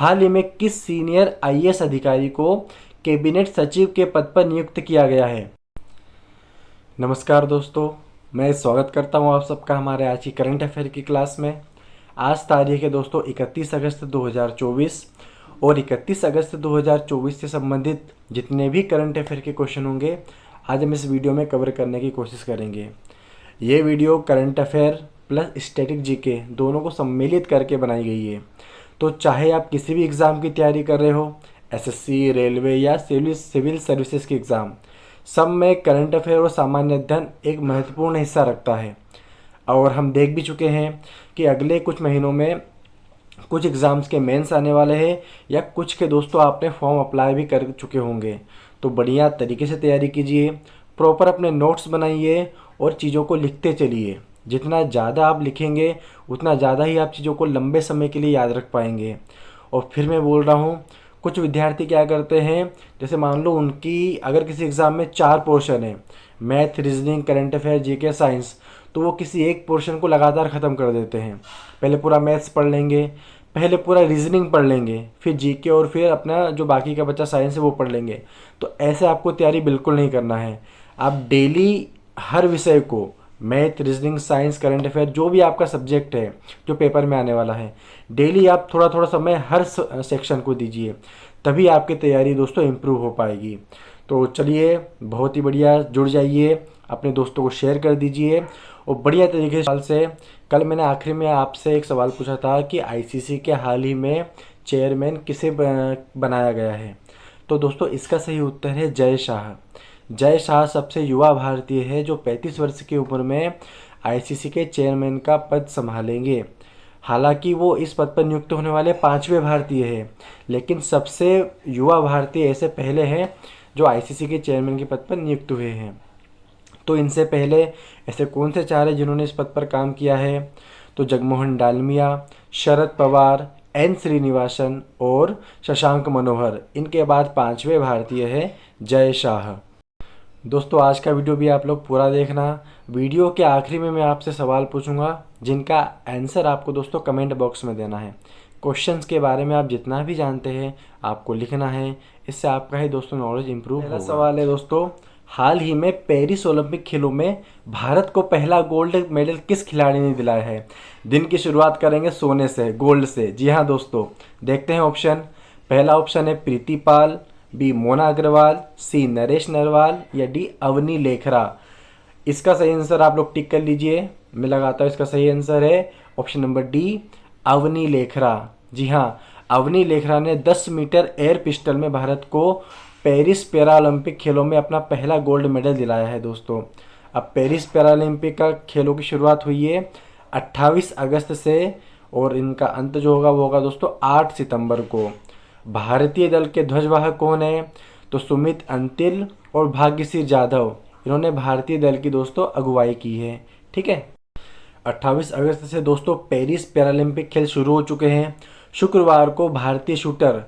हाल ही में किस senior IAS अधिकारी को कैबिनेट सचिव के पद पर नियुक्त किया गया है? नमस्कार दोस्तों, मैं स्वागत करता हूं आप सबका हमारे आज की करंट अफेयर की क्लास में। आज तारीख है दोस्तों 31 अगस्त 2024 और 31 अगस्त 2024 से संबंधित जितने भी करंट अफेयर के क्वेश्चन होंगे आज हम इस वीडियो में कवर करने की कोशिश करेंगे। ये video current affair plus static GK दोनों को सम्मिलित करके बनाई गई है। तो चाहे आप किसी भी एग्ज़ाम की तैयारी कर रहे हो, एसएससी, रेलवे या सिविल सर्विसेज की एग्ज़ाम, सब में करंट अफेयर और सामान्य अध्ययन एक महत्वपूर्ण हिस्सा रखता है। और हम देख भी चुके हैं कि अगले कुछ महीनों में कुछ एग्ज़ाम्स के मेंस आने वाले हैं या कुछ के दोस्तों आपने फॉर्म अप्लाई भी कर चुके होंगे। तो बढ़िया तरीके से तैयारी कीजिए, प्रॉपर अपने नोट्स बनाइए और चीज़ों को लिखते चलिए। जितना ज़्यादा आप लिखेंगे उतना ज़्यादा ही आप चीज़ों को लंबे समय के लिए याद रख पाएंगे। और फिर मैं बोल रहा हूँ, कुछ विद्यार्थी क्या करते हैं, जैसे मान लो उनकी अगर किसी एग्ज़ाम में 4 पोर्शन है, math, reasoning, current affair, GK, science, तो वो किसी एक पोर्शन को लगातार ख़त्म कर देते हैं। पहले पूरा मैथ्स पढ़ लेंगे, पहले पूरा रीजनिंग पढ़ लेंगे, फिर जीके और फिर अपना जो बाकी का बच्चा साइंस है वो पढ़ लेंगे। तो ऐसे आपको तैयारी बिल्कुल नहीं करना है। आप डेली हर विषय को, math, reasoning, science, current affair, जो भी आपका सब्जेक्ट है जो पेपर में आने वाला है, डेली आप थोड़ा थोड़ा समय हर सेक्शन को दीजिए, तभी आपकी तैयारी दोस्तों इम्प्रूव हो पाएगी। तो चलिए, बहुत ही बढ़िया, जुड़ जाइए, अपने दोस्तों को शेयर कर दीजिए और बढ़िया तरीके से। कल मैंने आखिरी में आपसे एक सवाल पूछा था कि आईसीसी के हाल ही में चेयरमैन किसे बनाया गया है। तो दोस्तों इसका सही उत्तर है जय शाह। जय शाह सबसे युवा भारतीय है जो 35 वर्ष की उम्र में आईसीसी के चेयरमैन का पद संभालेंगे। हालांकि वो इस पद पर नियुक्त होने वाले 5वें भारतीय हैं, लेकिन सबसे युवा भारतीय ऐसे पहले हैं जो आईसीसी के चेयरमैन के पद पर नियुक्त हुए हैं। तो इनसे पहले ऐसे कौन से 4 हैं जिन्होंने इस पद पर काम किया है? तो जगमोहन डालमिया, शरद पवार, एन श्रीनिवासन और शशांक मनोहर। इनके बाद 5वें भारतीय है जय शाह। दोस्तों आज का वीडियो भी आप लोग पूरा देखना। वीडियो के आखिरी में मैं आपसे सवाल पूछूंगा जिनका आंसर आपको दोस्तों कमेंट बॉक्स में देना है। क्वेश्चंस के बारे में आप जितना भी जानते हैं आपको लिखना है, इससे आपका ही दोस्तों नॉलेज इंप्रूव होगा। पहला सवाल है दोस्तों, हाल ही में पेरिस ओलंपिक खेलों में भारत को पहला गोल्ड मेडल किस खिलाड़ी ने दिलाया है? दिन की शुरुआत करेंगे सोने से, गोल्ड से। जी हाँ दोस्तों, देखते हैं ऑप्शन। पहला ऑप्शन है प्रीति पाल, बी मोना अग्रवाल, सी नरेश नरवाल या डी अवनी लेखरा। इसका सही आंसर आप लोग टिक कर लीजिए। मैं लगाता हूँ, इसका सही आंसर है option number D, Avani Lekhara. जी हाँ, अवनी लेखरा ने 10 मीटर एयर पिस्टल में भारत को पेरिस पैरालंपिक खेलों में अपना पहला गोल्ड मेडल दिलाया है दोस्तों। अब पेरिस पैरालंपिक का खेलों की शुरुआत हुई है 28 अगस्त से और इनका अंत जो होगा वो होगा दोस्तों 8 सितंबर को। भारतीय दल के ध्वजवाहक कौन है? तो सुमित अंतिल और भाग्यश्री जाधव, इन्होंने भारतीय दल की दोस्तों अगुवाई की है। ठीक है, 28 अगस्त से दोस्तों पेरिस पैरालंपिक खेल शुरू हो चुके हैं। शुक्रवार को भारतीय शूटर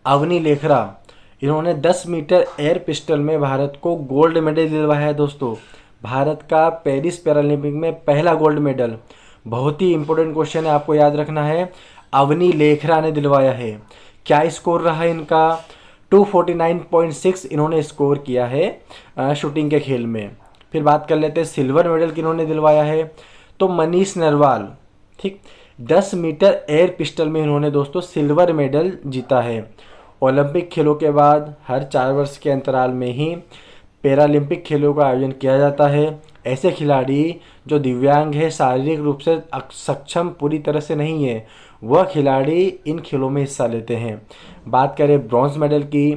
अवनी लेखरा, इन्होंने 10 मीटर एयर पिस्टल में भारत को गोल्ड मेडल दिलवाया है दोस्तों। भारत का पेरिस पैरालंपिक में पहला गोल्ड मेडल। बहुत ही इंपॉर्टेंट क्वेश्चन है, आपको याद रखना है, अवनी लेखरा ने दिलवाया है। क्या स्कोर रहा है इनका? 249.6 इन्होंने स्कोर किया है शूटिंग के खेल में। फिर बात कर लेते हैं सिल्वर मेडल किन्होंने दिलवाया है, तो मनीष नरवाल। ठीक, 10 मीटर एयर पिस्टल में इन्होंने दोस्तों सिल्वर मेडल जीता है। ओलंपिक खेलों के बाद हर 4 वर्ष के अंतराल में ही पैरालंपिक खेलों का आयोजन किया जाता है। ऐसे खिलाड़ी जो दिव्यांग है, शारीरिक रूप से सक्षम पूरी तरह से नहीं है, वह खिलाड़ी इन खेलों में हिस्सा लेते हैं। बात करें ब्रॉन्ज मेडल की,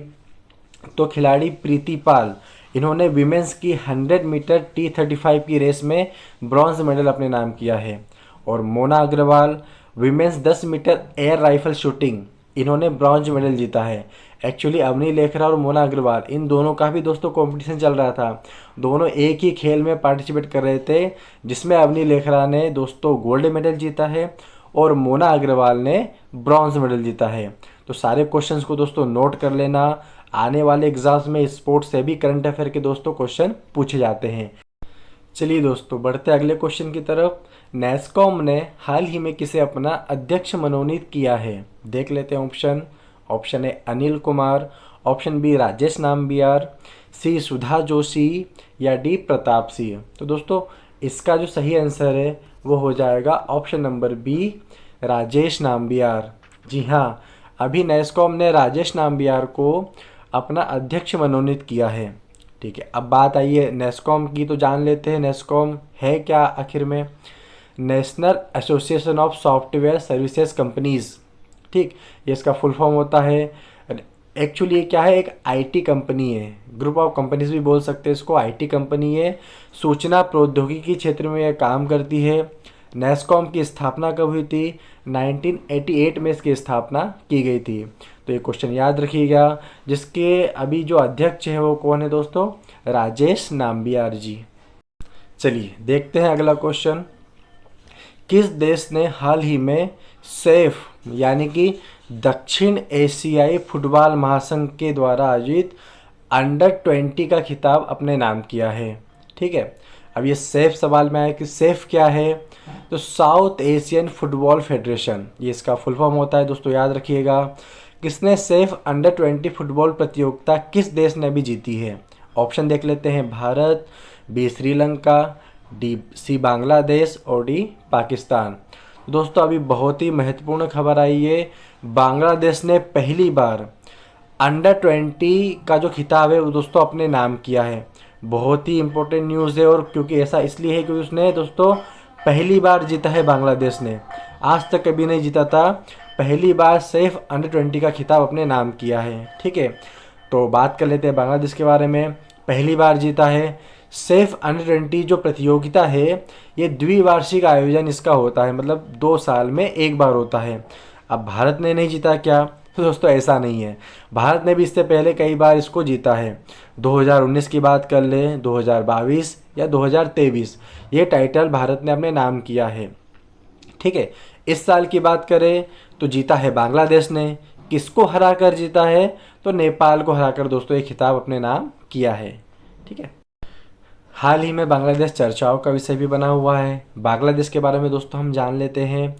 तो खिलाड़ी प्रीति पाल, इन्होंने विमेंस की 100 मीटर T35 की रेस में ब्रॉन्ज मेडल अपने नाम किया है। और Mona Agarwal, women's 10 metre air rifle shooting, इन्होंने ब्रॉन्ज मेडल जीता है। एक्चुअली अवनी लेखरा और मोना अग्रवाल, इन दोनों का भी दोस्तों कंपटीशन चल रहा था। दोनों एक ही खेल में पार्टिसिपेट कर रहे थे, जिसमें अवनी लेखरा ने दोस्तों गोल्ड मेडल जीता है और मोना अग्रवाल ने ब्रॉन्ज मेडल जीता है। तो सारे क्वेश्चंस को दोस्तों नोट कर लेना। आने वाले एग्जाम्स में स्पोर्ट्स से भी करंट अफेयर के दोस्तों क्वेश्चन पूछे जाते हैं। चलिए दोस्तों, बढ़ते अगले क्वेश्चन की तरफ। नेस्कॉम ने हाल ही में किसे अपना अध्यक्ष मनोनीत किया है? देख लेते हैं option. Option A Anil Kumar, option B Rajesh Nambiar, C Sudha Joshi या डी प्रताप सिंह। तो दोस्तों इसका जो सही आंसर है वो हो जाएगा option number B, Rajesh Nambiar. जी हाँ, अभी नेस्कॉम ने राजेश नाम्बियार को अपना अध्यक्ष मनोनीत किया है। ठीक है, अब बात आई है नेस्कॉम की, तो जान लेते हैं नेस्कॉम है क्या आखिर में। National association of software services companies. ठीक, ये इसका फुल फॉर्म होता है। एक्चुअली ये क्या है, एक आईटी कंपनी है, ग्रुप ऑफ कंपनीज भी बोल सकते हैं इसको, आईटी कंपनी है। सूचना प्रौद्योगिकी क्षेत्र में ये काम करती है। नेस्कॉम की स्थापना कब हुई थी? 1988 में इसकी स्थापना की गई थी। तो ये क्वेश्चन याद रखिएगा। जिसके अभी जो अध्यक्ष है वो कौन है दोस्तों? राजेश नाम्बियार जी। चलिए देखते हैं अगला क्वेश्चन। किस देश ने हाल ही में सेफ यानी कि दक्षिण एशियाई फुटबॉल महासंघ के द्वारा आयोजित अंडर 20 का खिताब अपने नाम किया है? ठीक है, अब ये सेफ सवाल में आया कि सेफ क्या है, तो साउथ एशियन फुटबॉल फेडरेशन, ये इसका फुल फॉर्म होता है दोस्तों, याद रखिएगा। किसने सेफ अंडर 20 फुटबॉल प्रतियोगिता किस देश ने भी जीती है? ऑप्शन देख लेते हैं। Bharat, B Sri Lanka, D C Bangladesh और डी पाकिस्तान। दोस्तों अभी बहुत ही महत्वपूर्ण खबर आई है, बांग्लादेश ने पहली बार अंडर 20 का जो खिताब है वो दोस्तों अपने नाम किया है। बहुत ही इंपॉर्टेंट न्यूज़ है, और क्योंकि ऐसा इसलिए है क्योंकि उसने दोस्तों पहली बार जीता है बांग्लादेश ने, आज तक कभी नहीं जीता था, पहली बार सिर्फ अंडर 20 का खिताब अपने नाम किया है। ठीक है, तो बात कर लेते हैं बांग्लादेश के बारे में। पहली बार जीता है। सिर्फ अंडर 20 जो प्रतियोगिता है ये द्विवार्षिक आयोजन इसका होता है, मतलब 2 साल में एक बार होता है। अब भारत ने नहीं जीता क्या? तो दोस्तों ऐसा नहीं है, भारत ने भी इससे पहले कई बार इसको जीता है। 2019 की बात कर ले, 2022 या 2023, ये टाइटल भारत ने अपने नाम किया है। ठीक है, इस साल की बात करें तो जीता है बांग्लादेश ने। किसको हरा कर जीता है? तो नेपाल को हराकर दोस्तों ये खिताब अपने नाम किया है। ठीक है, हाल ही में बांग्लादेश चर्चाओं का विषय भी बना हुआ है। बांग्लादेश के बारे में दोस्तों हम जान लेते हैं।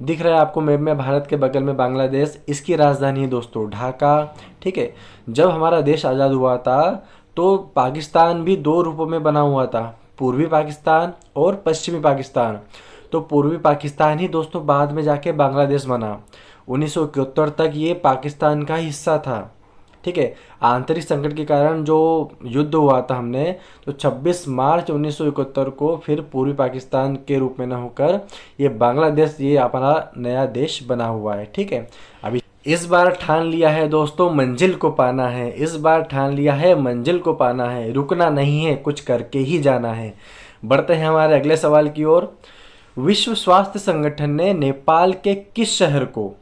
दिख रहा है आपको मैप में, भारत के बगल में बांग्लादेश, इसकी राजधानी है दोस्तों ढाका। ठीक है, जब हमारा देश आज़ाद हुआ था तो पाकिस्तान भी 2 रूपों में बना हुआ था, पूर्वी पाकिस्तान और पश्चिमी पाकिस्तान। तो पूर्वी पाकिस्तान ही दोस्तों बाद में जाके बांग्लादेश बना। 1971 तक ये पाकिस्तान का हिस्सा था। ठीक है, आंतरिक संकट के कारण जो युद्ध हुआ था हमने, तो 26 मार्च 1971 को फिर पूर्वी पाकिस्तान के रूप में न होकर ये बांग्लादेश, ये अपना नया देश बना हुआ है। ठीक है, अभी इस बार ठान लिया है दोस्तों मंजिल को पाना है, इस बार ठान लिया है मंजिल को पाना है, रुकना नहीं है, कुछ करके ही जाना है। बढ़ते हैं हमारे अगले सवाल की ओर। विश्व स्वास्थ्य संगठन ने नेपाल के किस शहर को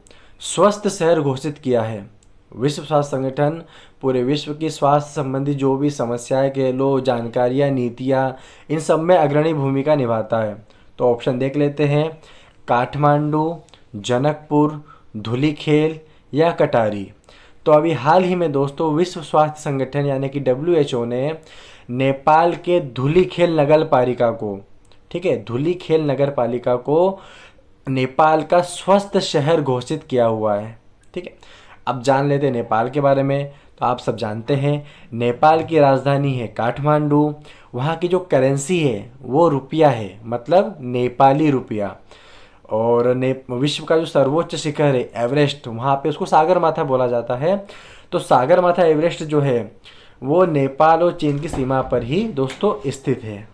स्वस्थ शहर घोषित किया है? विश्व स्वास्थ्य संगठन पूरे विश्व की स्वास्थ्य संबंधी जो भी समस्याएं कह लो, जानकारियाँ, नीतियाँ, इन सब में अग्रणी भूमिका निभाता है। तो ऑप्शन देख लेते हैं। काठमांडू, जनकपुर, धुलीखेल या कटारी। तो अभी हाल ही में दोस्तों विश्व स्वास्थ्य संगठन यानी कि WHO ने नेपाल के धुलीखेल नगर पालिका को, ठीक है, धुलीखेल नगर पालिका को नेपाल का स्वस्थ शहर घोषित किया हुआ है। ठीक है, अब जान लेते हैं नेपाल के बारे में। तो आप सब जानते हैं नेपाल की राजधानी है काठमांडू, वहाँ की जो करेंसी है वो रुपया है, मतलब नेपाली रुपया। और विश्व का जो सर्वोच्च शिखर है एवरेस्ट, वहाँ पे उसको सागर माथा बोला जाता है। तो सागर माथा एवरेस्ट जो है वो नेपाल और चीन की सीमा पर ही दोस्तों स्थित है।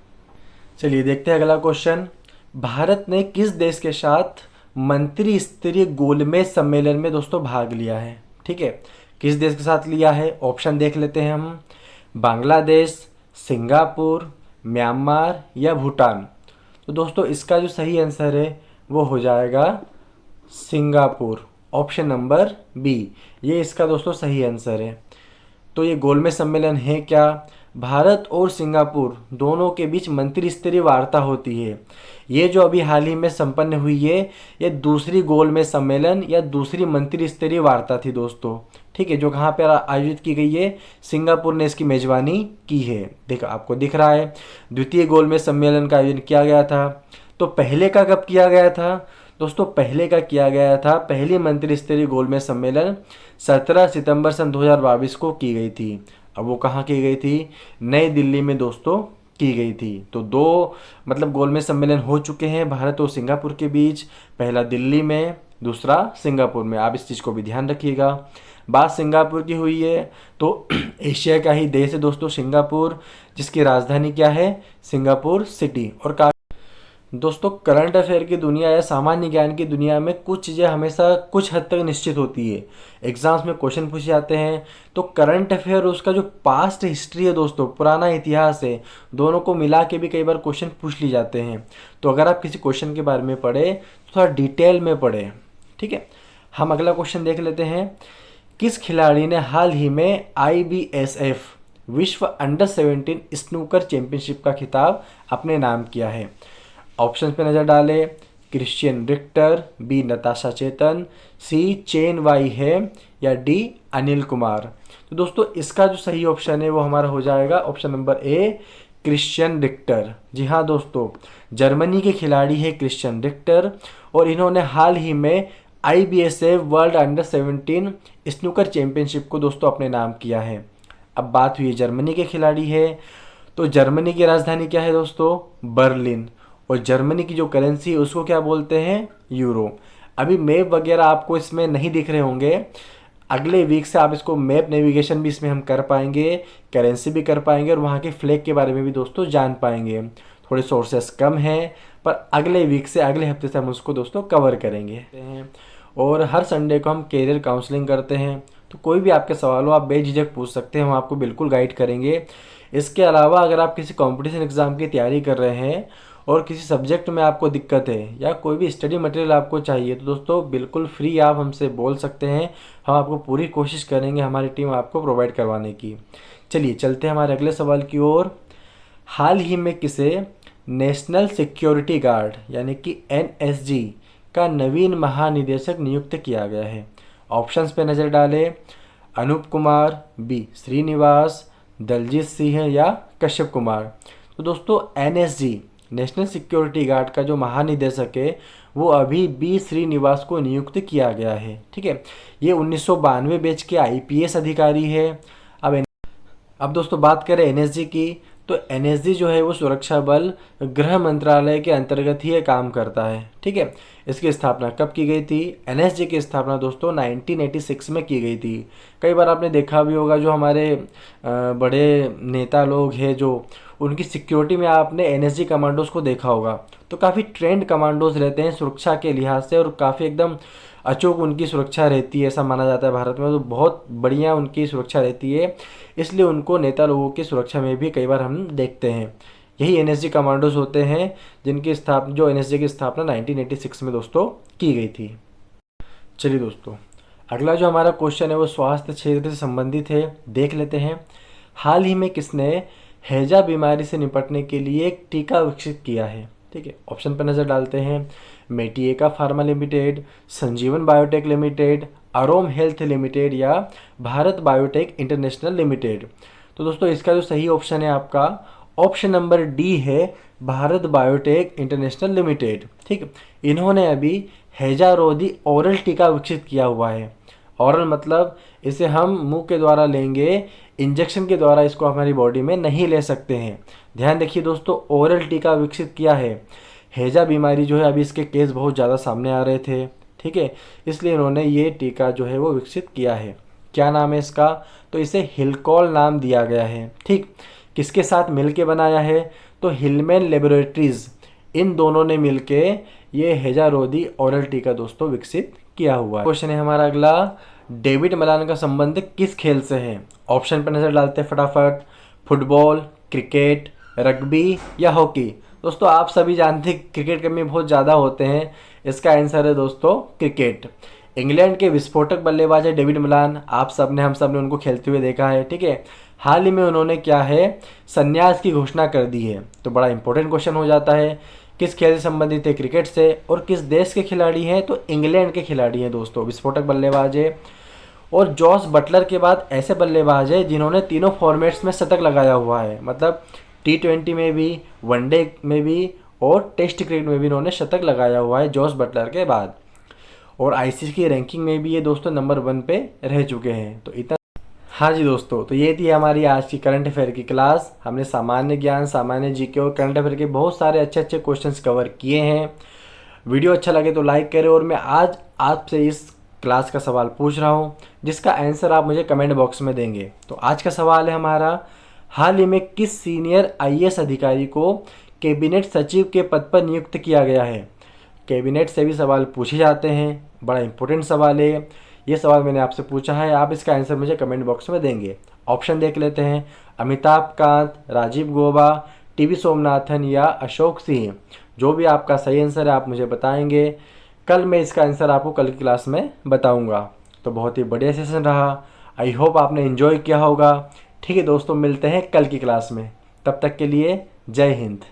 चलिए देखते हैं अगला क्वेश्चन। भारत ने किस देश के साथ मंत्री स्तरीय गोलमेज सम्मेलन में दोस्तों भाग लिया है? ठीक है, किस देश के साथ लिया है? ऑप्शन देख लेते हैं हम। बांग्लादेश, सिंगापुर, म्यांमार या भूटान। तो दोस्तों इसका जो सही आंसर है वो हो जाएगा सिंगापुर, ऑप्शन नंबर बी, ये इसका दोस्तों सही आंसर है। तो ये गोलमेज सम्मेलन है क्या? भारत और सिंगापुर दोनों के बीच मंत्री स्तरीय वार्ता होती है। ये जो अभी हाल ही में संपन्न हुई है, ये दूसरी गोलमेज सम्मेलन या दूसरी मंत्री स्तरीय वार्ता थी दोस्तों। ठीक है, जो कहाँ पर आयोजित की गई है, सिंगापुर ने इसकी मेजबानी की है। देखो आपको दिख रहा है, द्वितीय गोलमेज सम्मेलन का आयोजन किया गया था। तो पहले का कब किया गया था दोस्तों? पहले का किया गया था, पहली मंत्री स्तरीय गोलमेज सम्मेलन 17 सितंबर सन 2022 को की गई थी। अब वो कहाँ की गई थी? नई दिल्ली में दोस्तों की गई थी। तो दो मतलब गोलमेज सम्मेलन हो चुके हैं भारत और सिंगापुर के बीच, पहला दिल्ली में, दूसरा सिंगापुर में। आप इस चीज़ को भी ध्यान रखिएगा। बात सिंगापुर की हुई है तो एशिया का ही देश है दोस्तों सिंगापुर, जिसकी राजधानी क्या है? Singapore city. और दोस्तों करंट अफेयर की दुनिया या सामान्य ज्ञान की दुनिया में कुछ चीज़ें हमेशा कुछ हद तक निश्चित होती है। एग्जाम्स में क्वेश्चन पूछे जाते हैं तो करंट अफेयर उसका जो पास्ट हिस्ट्री है दोस्तों, पुराना इतिहास है, दोनों को मिला के भी कई बार क्वेश्चन पूछ लिए जाते हैं। तो अगर आप किसी क्वेश्चन के बारे में पढ़े तो थोड़ा डिटेल में पढ़े। ठीक है, हम अगला क्वेश्चन देख लेते हैं। किस खिलाड़ी ने हाल ही में IBSF विश्व अंडर 17 स्नूकर चैंपियनशिप का खिताब अपने नाम किया है? ऑप्शन पे नज़र डालें। क्रिश्चियन रिक्टर, बी नताशा चेतन, सी चेन वाई है, या डी अनिल कुमार। तो दोस्तों इसका जो सही ऑप्शन है वो हमारा हो जाएगा option number A, Christian Richter. जी हाँ दोस्तों, जर्मनी के खिलाड़ी है क्रिश्चियन रिक्टर और इन्होंने हाल ही में IBSF world under 17 snooker championship को दोस्तों अपने नाम किया है। अब बात हुई जर्मनी के खिलाड़ी है, तो जर्मनी की राजधानी क्या है दोस्तों? बर्लिन। और जर्मनी की जो करेंसी है उसको क्या बोलते हैं? यूरो। अभी मैप वगैरह आपको इसमें नहीं दिख रहे होंगे, अगले वीक से आप इसको मैप नेविगेशन भी इसमें हम कर पाएंगे, करेंसी भी कर पाएंगे और वहाँ के फ्लैग के बारे में भी दोस्तों जान पाएंगे। थोड़े सोर्सेस कम हैं पर अगले वीक से, अगले हफ्ते से हम उसको दोस्तों कवर करेंगे। और हर संडे को हम कैरियर काउंसलिंग करते हैं, तो कोई भी आपके सवाल हो आप बेझिझक पूछ सकते हैं, हम आपको बिल्कुल गाइड करेंगे। इसके अलावा अगर आप किसी कंपटीशन एग्ज़ाम की तैयारी कर रहे हैं और किसी सब्जेक्ट में आपको दिक्कत है या कोई भी स्टडी मटेरियल आपको चाहिए तो दोस्तों बिल्कुल फ्री आप हमसे बोल सकते हैं, हम आपको पूरी कोशिश करेंगे, हमारी टीम आपको प्रोवाइड करवाने की। चलिए चलते हैं हमारे अगले सवाल की ओर। हाल ही में किसे नेशनल सिक्योरिटी गार्ड यानी कि NSG का नवीन महानिदेशक नियुक्त किया गया है? ऑप्शंस पे नज़र डालें। अनूप कुमार, बी श्रीनिवास, दलजीत सिंह या कश्यप कुमार। तो दोस्तों NSG नेशनल सिक्योरिटी गार्ड का जो महानिदेशक है वो अभी बी श्रीनिवास को नियुक्त किया गया है। ठीक है, ये 1992 बैच के IPS अधिकारी है। अब दोस्तों बात करें NSG की, तो NSG जो है वो सुरक्षा बल गृह मंत्रालय के अंतर्गत ही ये काम करता है। ठीक है, इसकी स्थापना कब की गई थी? NSG की स्थापना दोस्तों 1986 में की गई थी। कई बार आपने देखा भी होगा जो हमारे बड़े नेता लोग हैं जो उनकी सिक्योरिटी में आपने NSG कमांडोज को देखा होगा, तो काफ़ी ट्रेंड कमांडोज रहते हैं सुरक्षा के लिहाज से और काफ़ी एकदम अचूक उनकी सुरक्षा रहती है, ऐसा माना जाता है भारत में। तो बहुत बढ़िया उनकी सुरक्षा रहती है, इसलिए उनको नेता लोगों की सुरक्षा में भी कई बार हम देखते हैं। यही NSG कमांडोज होते हैं जिनकी स्थापना, जो NSG की स्थापना 1986 में दोस्तों की गई थी। चलिए दोस्तों अगला जो हमारा क्वेश्चन है वो स्वास्थ्य क्षेत्र से संबंधित है, देख लेते हैं। हाल ही में किसने हैजा बीमारी से निपटने के लिए एक टीका विकसित किया है? ठीक है, ऑप्शन पर नज़र डालते हैं। मेटिएका फार्मा लिमिटेड, संजीवन biotech limited, aroma health limited या भारत बायोटेक इंटरनेशनल लिमिटेड। तो दोस्तों इसका जो सही ऑप्शन है आपका ऑप्शन नंबर डी है, भारत बायोटेक इंटरनेशनल लिमिटेड। ठीक, इन्होंने अभी हैजा रोधी ओरल टीका विकसित किया हुआ है। ओरल मतलब इसे हम मुंह के द्वारा लेंगे, इंजेक्शन के द्वारा इसको हमारी बॉडी में नहीं ले सकते हैं। ध्यान देखिए दोस्तों, ओरल टीका विकसित किया है। हैजा बीमारी जो है अभी इसके केस बहुत ज़्यादा सामने आ रहे थे। ठीक है, इसलिए इन्होंने ये टीका जो है वो विकसित किया है। क्या नाम है इसका? तो इसे हिलकॉल नाम दिया गया है। ठीक, किसके साथ मिलके बनाया है? तो हिलमैन लेबोरेटरीज, इन दोनों ने मिलके ये हैजा रोधी ओरल टीका दोस्तों विकसित किया हुआ है। क्वेश्चन है हमारा अगला, डेविड मलान का संबंध किस खेल से है? ऑप्शन पर नजर डालते हैं फटाफट। फुटबॉल, क्रिकेट, रग्बी या हॉकी। दोस्तों आप सभी जानते हैं क्रिकेट कर्मी बहुत ज़्यादा होते हैं, इसका आंसर है दोस्तों क्रिकेट। इंग्लैंड के विस्फोटक बल्लेबाज है डेविड मलान, आप सब ने हम सब ने उनको खेलते हुए देखा है, ठीक है। हाल ही में उन्होंने क्या है, संन्यास की घोषणा कर दी है। तो बड़ा इंपॉर्टेंट क्वेश्चन हो जाता है, किस खेल से संबंधित है, क्रिकेट से, और किस देश के खिलाड़ी हैं, तो इंग्लैंड के खिलाड़ी हैं दोस्तों, विस्फोटक बल्लेबाज है। और जॉस बटलर के बाद ऐसे बल्लेबाज है जिन्होंने तीनों फॉर्मेट्स में शतक लगाया हुआ है, मतलब T20 में भी, वनडे में भी और टेस्ट क्रिकेट में भी इन्होंने शतक लगाया हुआ है जॉस बटलर के बाद। और आईसीसी की रैंकिंग में भी ये दोस्तों नंबर 1 पे रह चुके हैं। तो इतना, हाँ जी दोस्तों, तो ये थी हमारी आज की करंट अफेयर की क्लास। हमने सामान्य ज्ञान, सामान्य जीके और करंट अफेयर के बहुत सारे अच्छे अच्छे क्वेश्चंस कवर किए हैं। वीडियो अच्छा लगे तो लाइक करें। और मैं आज आपसे इस क्लास का सवाल पूछ रहा हूँ जिसका आंसर आप मुझे कमेंट बॉक्स में देंगे। तो आज का सवाल है हमारा, हाल ही में किस सीनियर आईएएस अधिकारी को कैबिनेट सचिव के पद पर नियुक्त किया गया है। कैबिनेट से भी सवाल पूछे जाते हैं, बड़ा इंपॉर्टेंट सवाल है ये सवाल मैंने आपसे पूछा है, आप इसका आंसर मुझे कमेंट बॉक्स में देंगे। ऑप्शन देख लेते हैं, अमिताभ कांत, राजीव गौबा, टीवी सोमनाथन या अशोक सिंह। जो भी आपका सही आंसर है आप मुझे बताएंगे। कल मैं इसका आंसर आपको कल की क्लास में बताऊंगा। तो बहुत ही बढ़िया सेशन रहा, आई होप आपने एंजॉय किया होगा। ठीक है दोस्तों, मिलते हैं कल की क्लास में, तब तक के लिए जय हिंद।